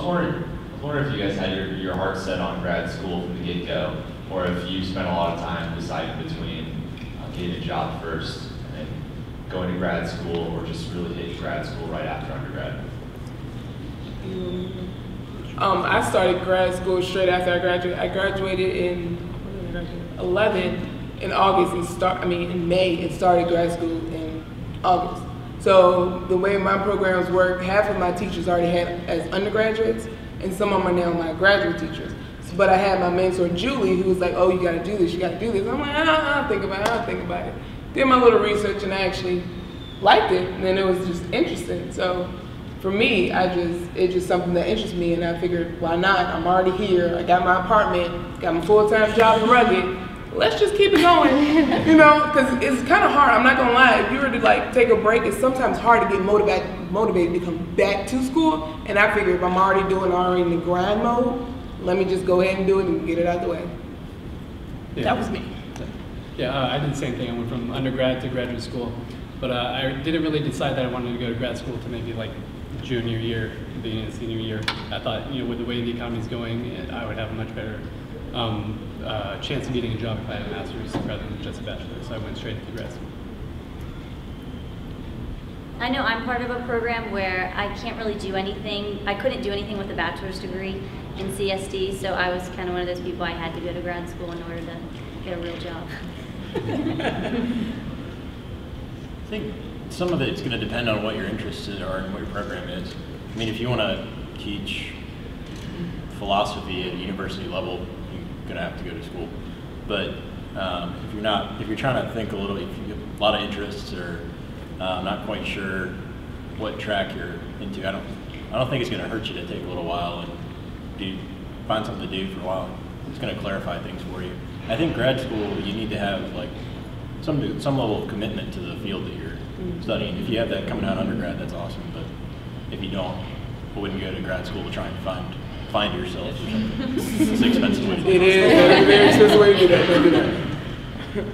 wondering if you guys had your heart set on grad school from the get-go, or if you spent a lot of time deciding between getting a job first and then going to grad school, or just really hitting grad school right after undergrad. I started grad school straight after I graduated. I graduated in 11 in August and in May, and started grad school in August. So the way my programs work, half of my teachers already had as undergraduates, and some of them are now my graduate teachers. But I had my mentor Julie, who was like, "Oh, you got to do this, you got to do this." I'm like, I'll think about it. Did my little research, and I actually liked it, and then it was just interesting. So for me, it's just something that interests me, and I figured, why not? I'm already here. I got my apartment, got my full-time job in Rugged. Let's just keep it going, because it's kind of hard. I'm not gonna lie. If you were to take a break, it's sometimes hard to get motivated to come back to school. And I figured if I'm already in the grind mode, let me just go ahead and do it and get it out the way. Yeah. That was me. Yeah, I did the same thing. I went from undergrad to graduate school, but I didn't really decide that I wanted to go to grad school to maybe junior year, beginning of senior year. I thought, with the way the economy's going, I would have a much better chance of getting a job if I had a master's rather than just a bachelor. So I went straight to grad school. I know I'm part of a program where I can't really do anything. I couldn't do anything with a bachelor's degree in CSD, so I was kind of one of those people. I had to go to grad school in order to get a real job. I think some of it's going to depend on what your interests are and what your program is. I mean, if you want to teach philosophy at university level, you're going to have to go to school. But if you're trying to think a little, if you have a lot of interests or not quite sure what track you're into, I don't think it's going to hurt you to take a little while and find something to do for a while. It's going to clarify things for you. I think grad school, you need to have some level of commitment to the field that you're studying. If you have that coming out of undergrad, that's awesome. But if you don't, I wouldn't go to grad school to try and find yourself or something. It's an expensive way to do it. It is. It's a very expensive way to do that.